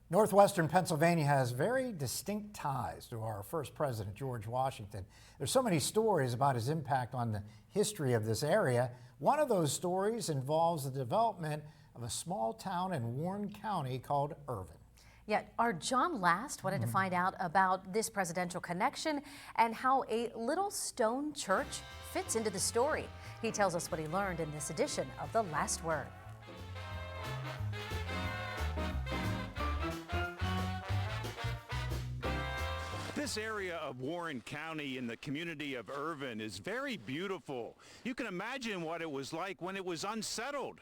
Northwestern Pennsylvania has very distinct ties to our first president, George Washington. There's so many stories about his impact on the history of this area. One of those stories involves the development of a small town in Warren County called Irvine. Yet our John Last wanted to find out about this presidential connection and how a little stone church fits into the story. He tells us what he learned in this edition of The Last Word. This area of Warren County in the community of Irvine is very beautiful. You can imagine what it was like when it was unsettled.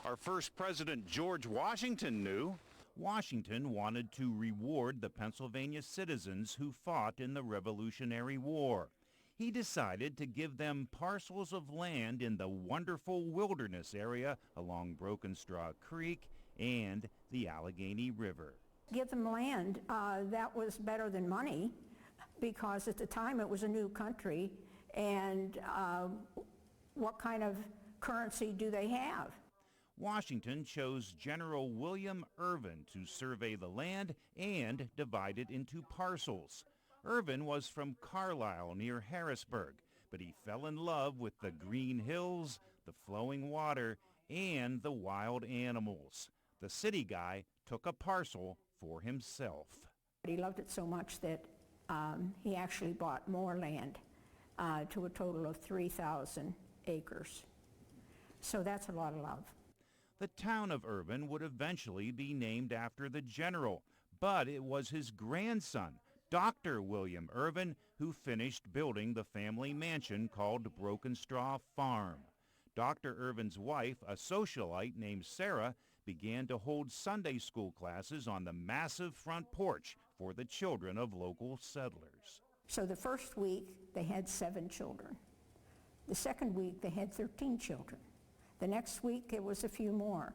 Our first president, George Washington, knew. Washington wanted to reward the Pennsylvania citizens who fought in the Revolutionary War. He decided to give them parcels of land in the wonderful wilderness area along Broken Straw Creek and the Allegheny River. Give them land, that was better than money, because at the time it was a new country, and what kind of currency do they have? Washington chose General William Irvine to survey the land and divide it into parcels. Irvine was from Carlisle near Harrisburg, but he fell in love with the green hills, the flowing water, and the wild animals. The city guy took a parcel for himself. He loved it so much that he actually bought more land to a total of 3,000 acres. So that's a lot of love. The town of Irvine would eventually be named after the general, but it was his grandson, Dr. William Irvine, who finished building the family mansion called Broken Straw Farm. Dr. Irvine's wife, a socialite named Sarah, began to hold Sunday school classes on the massive front porch for the children of local settlers. So the first week they had 7 children. The second week they had 13 children. The next week it was a few more.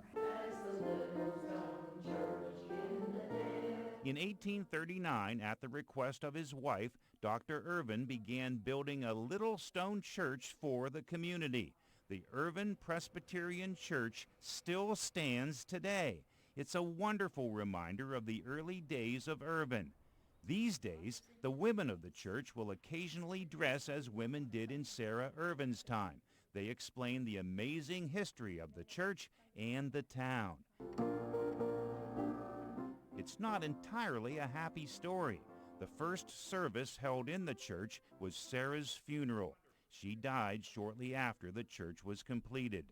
In 1839, at the request of his wife, Dr. Irvine began building a little stone church for the community. The Irvine Presbyterian Church still stands today. It's a wonderful reminder of the early days of Irvine. These days, the women of the church will occasionally dress as women did in Sarah Irvine's time. They explain the amazing history of the church and the town. It's not entirely a happy story. The first service held in the church was Sarah's funeral. She died shortly after the church was completed.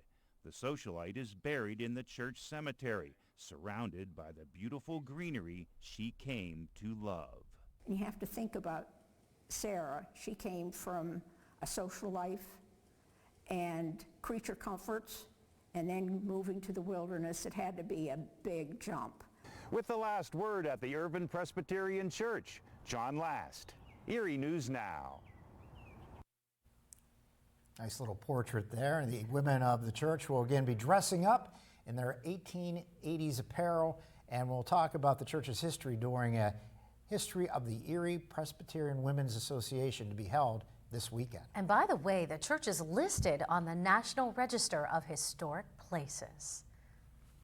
The socialite is buried in the church cemetery, surrounded by the beautiful greenery she came to love. You have to think about Sarah. She came from a social life and creature comforts, and then moving to the wilderness. It had to be a big jump. With the last word at the Irvine Presbyterian Church, John Last, Erie News Now. Nice little portrait there. And the women of the church will again be dressing up in their 1880s apparel, and we'll talk about the church's history during a History of the Erie Presbyterian Women's Association to be held this weekend. And by the way, the church is listed on the National Register of Historic Places.